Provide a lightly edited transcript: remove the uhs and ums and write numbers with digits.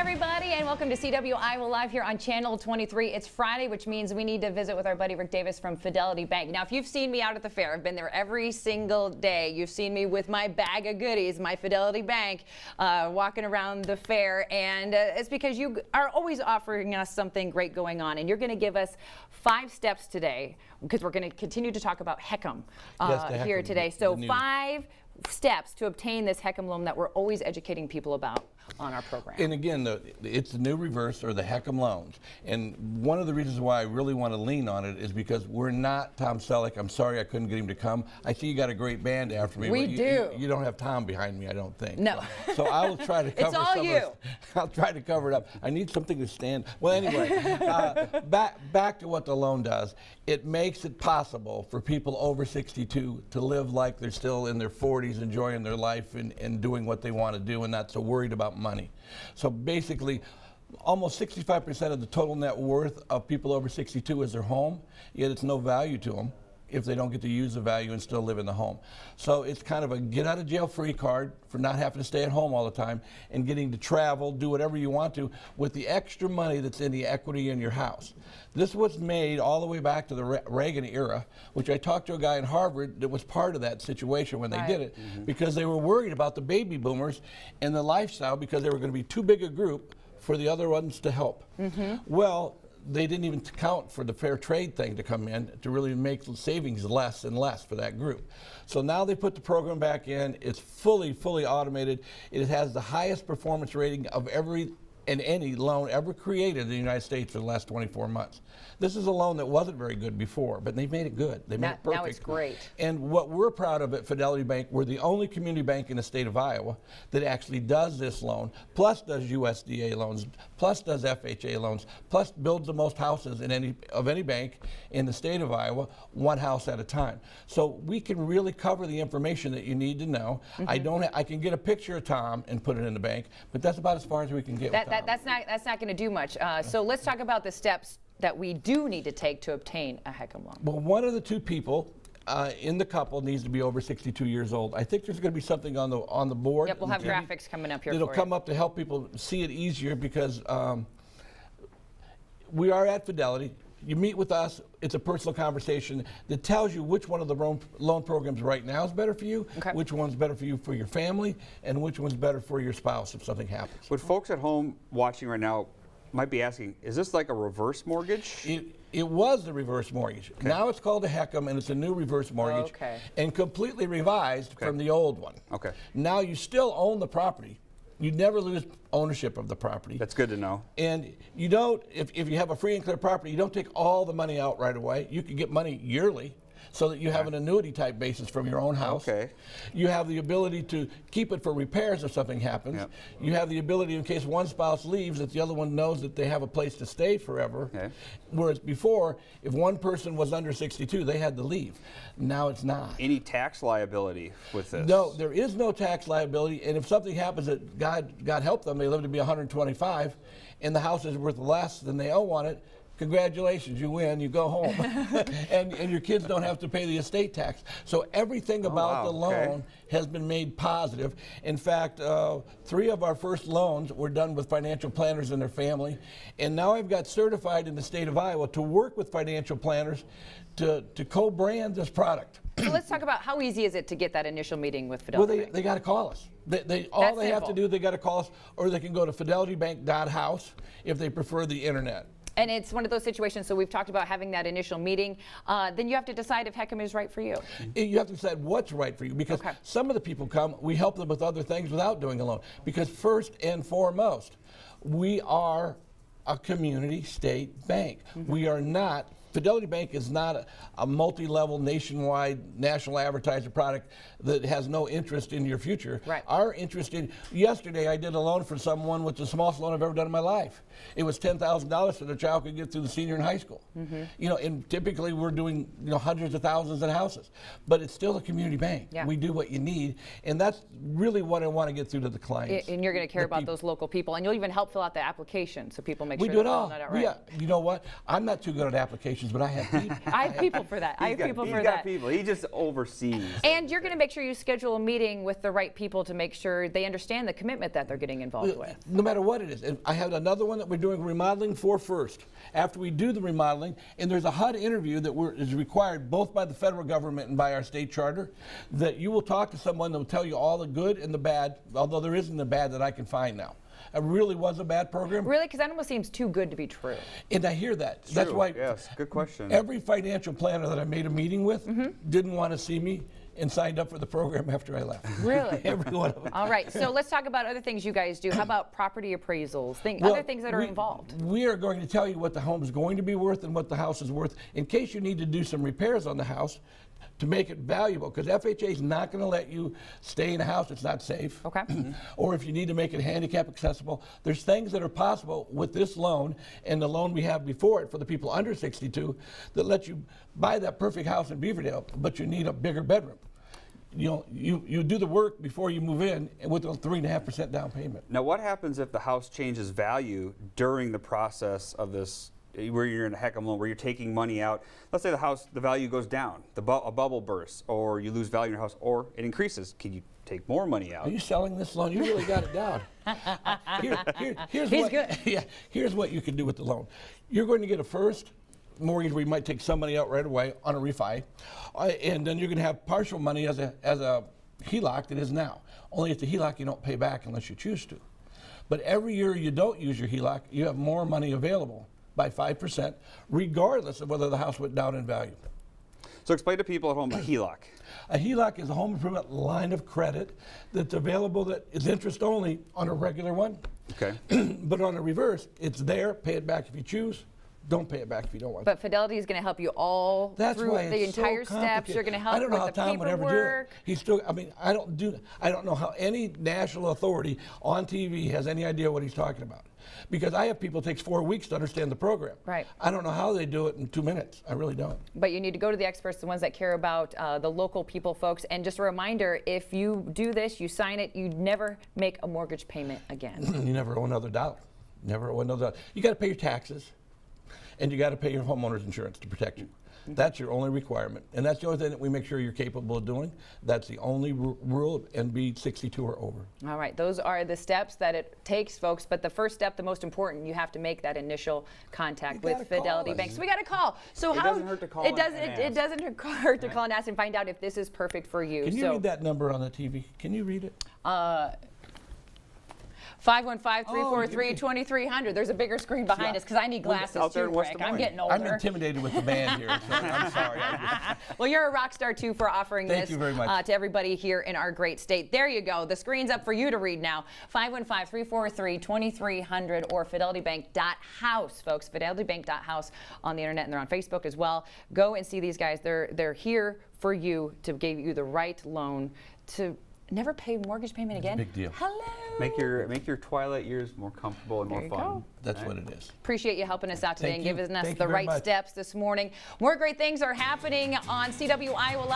everybody, and welcome to CW Iowa Live here on Channel 23. It's Friday, which means we need to visit with our buddy Rick Davis from Fidelity Bank. Now, if you've seen me out at the fair, I've been there every single day. You've seen me with my bag of goodies, my Fidelity Bank, walking around the fair, and it's because you are always offering us something great going on, and you're going to give us 5 steps today, because we're going to continue to talk about HECM here today. So 5 steps to obtain this HECM loan that we're always educating people about on our program. And again, it's the new reverse, or the HECM loans. And one of the reasons why I really want to lean on it is because we're not Tom Selleck. I'm sorry I couldn't get him to come. I see you got a great band after me. We do. You don't have Tom behind me, I don't think. No. So I will try to cover it's all you. I'll try to cover it up. I need something to stand. Well, anyway, back to what the loan does. It makes it possible for people over 62 to live like they're still in their 40s, enjoying their life and doing what they want to do, and not so worried about money. So basically, almost 65% of the total net worth of people over 62 is their home, yet it's no value to them if they don't get to use the value and still live in the home. So it's kind of a get out of jail free card for not having to stay at home all the time and getting to travel, do whatever you want to with the extra money that's in the equity in your house. This was made all the way back to the Reagan era, which I talked to a guy in Harvard that was part of that situation when they did it, because they were worried about the baby boomers and the lifestyle, because they were going to be too big a group for the other ones to help. Well, they didn't even count for the fair trade thing to come in to really make the savings less and less for that group. So now they put the program back in. It's fully automated. It has the highest performance rating of any loan ever created in the United States for the last 24 months. This is a loan that wasn't very good before, but they made it good. They made it perfect. Now it's great. And what we're proud of at Fidelity Bank, we're the only community bank in the state of Iowa that actually does this loan, plus does USDA loans, plus does FHA loans, plus builds the most houses in any bank in the state of Iowa, one house at a time. So we can really cover the information that you need to know. I can get a picture of Tom and put it in the bank, but that's about as far as we can get with Tom. That's not going to do much. So let's talk about the steps that we do need to take to obtain a HECM loan. Well, one of the 2 people in the couple needs to be over 62 years old. I think there's going to be something on the board. Yep, we'll have graphics coming up here. It'll come up to help people see it easier, because we are at Fidelity. You meet with us, it's a personal conversation that tells you which one of the loan programs right now is better for you, which one's better for you for your family, and which one's better for your spouse if something happens. What folks at home watching right now might be asking, is this like a reverse mortgage? It was the reverse mortgage. Okay. Now it's called a HECM, and it's a new reverse mortgage, and completely revised from the old one. Okay. Now you still own the property. You never lose ownership of the property. That's good to know. And you don't, if you have a free and clear property, you don't take all the money out right away. You can get money yearly, so that you have an annuity type basis from your own house. Okay. You have the ability to keep it for repairs if something happens. Yep. You have the ability, in case one spouse leaves, that the other one knows that they have a place to stay forever. Okay. Whereas before, if one person was under 62, they had to leave. Now it's not. Any tax liability with this? No, there is no tax liability, and if something happens that God help them, they live to be 125, and the house is worth less than they owe on it, congratulations, you win, you go home. and your kids don't have to pay the estate tax. So everything about the loan has been made positive. In fact, 3 of our first loans were done with financial planners and their family. And now I've got certified in the state of Iowa to work with financial planners to co-brand this product. So let's talk about how easy is it to get that initial meeting with Fidelity Bank? They got to call us. All they have to do, they got to call us, or they can go to fidelitybank.house if they prefer the internet. And it's one of those situations, so we've talked about having that initial meeting. Then you have to decide if HECM is right for you. You have to decide what's right for you, because some of the people come, we help them with other things without doing a loan. Because first and foremost, we are a community state bank. We are not, Fidelity Bank is not a multi-level nationwide national advertiser product that has no interest in your future. Right. Our interest in, yesterday I did a loan for someone with the smallest loan I've ever done in my life. It was $10,000 so the child could get through the senior in high school. You know, and typically we're doing hundreds of thousands in houses, but it's still a community bank. We do what you need, and that's really what I want to get through to the clients. And you're going to care about those local people, and you'll even help fill out the application so people make sure we do it they're all. filling it out right. You know what? I'm not too good at applications. operations, but I have people. I have people for that. I have people for He's that. got people. He just oversees. And you're going to make sure you schedule a meeting with the right people to make sure they understand the commitment that they're getting involved with. No matter what it is. And I have another one that we're doing remodeling for first. After we do the remodeling, and there's a HUD interview that is required both by the federal government and by our state charter, that you will talk to someone that will tell you all the good and the bad, although there isn't the bad that I can find now. It really was a bad program. Really? Because that almost seems too good to be true. And I hear that. It's That's true. why Yes, good question. every financial planner that I made a meeting with didn't want to see me and signed up for the program after I left. Really? Every one of them. All right, so let's talk about other things you guys do. How about property appraisals, Well, other things that are involved? We are going to tell you what the home is going to be worth and what the house is worth in case you need to do some repairs on the house to make it valuable, because FHA is not going to let you stay in a house that's not safe. Okay. Or if you need to make it handicap accessible. There's things that are possible with this loan and the loan we have before it for the people under 62 that let you buy that perfect house in Beaverdale, but you need a bigger bedroom. You know, you do the work before you move in and with a 3.5% down payment. Now, what happens if the house changes value during the process of this, where you're in a HECM loan, where you're taking money out? Let's say the value goes down, a bubble bursts, or you lose value in your house, or it increases. Can you take more money out? Are you selling this loan? You really got it down. Here's He's what, good. Yeah, here's what you can do with the loan. You're going to get a first mortgage where you might take some money out right away on a refi, and then you're going to have partial money as a HELOC that is now. Only it's a HELOC you don't pay back unless you choose to. But every year you don't use your HELOC, you have more money available by 5%, regardless of whether the house went down in value. So explain to people at home a HELOC. A HELOC is a home improvement line of credit that's available that is interest only on a regular one. Okay. But on a reverse, it's there, pay it back if you choose, don't pay it back if you don't want to. But Fidelity is going to help you all That's through why the it's so entire steps. complicated. You're going to help I don't know how with the Tom would ever do it. paperwork. He's still, I mean, I don't know how any national authority on TV has any idea what he's talking about. Because I have people, it takes 4 weeks to understand the program. Right. I don't know how they do it in 2 minutes. I really don't. But you need to go to the experts, the ones that care about the local people, folks. And just a reminder, if you do this, you sign it, you never make a mortgage payment again. You never owe another dollar. Never owe another dollar. You got to pay your taxes, and you got to pay your homeowner's insurance to protect you. That's your only requirement. And that's the only thing that we make sure you're capable of doing. That's the only rule, and be 62 or over. All right, those are the steps that it takes, folks. But the first step, the most important, you have to make that initial contact with gotta call Fidelity us. Bank. So we got to call. So It doesn't hurt to call It and doesn't. ask. It doesn't hurt to call and ask and find out if this is perfect for you. Can you so, read that number on the TV? Can you read it? 515-343-2300. There's a bigger screen behind us because I need glasses out there too, in West Rick. Des I'm Moines. getting older. I'm intimidated with the band here, so I'm sorry. Well, you're a rock star too for offering Thank this you very much. to everybody here in our great state. There you go. The screen's up for you to read now. 515-343-2300 or fidelitybank.house, folks. Fidelitybank.house on the internet, and they're on Facebook as well. Go and see these guys. They're here for you to give you the right loan to never pay mortgage payment again. big deal. Hello. Make your twilight years more comfortable and There more you fun. go. That's what it is. Appreciate you helping us out today Thank and you. giving us Thank the you very right much. steps this morning. More great things are happening on CW Iowa Live.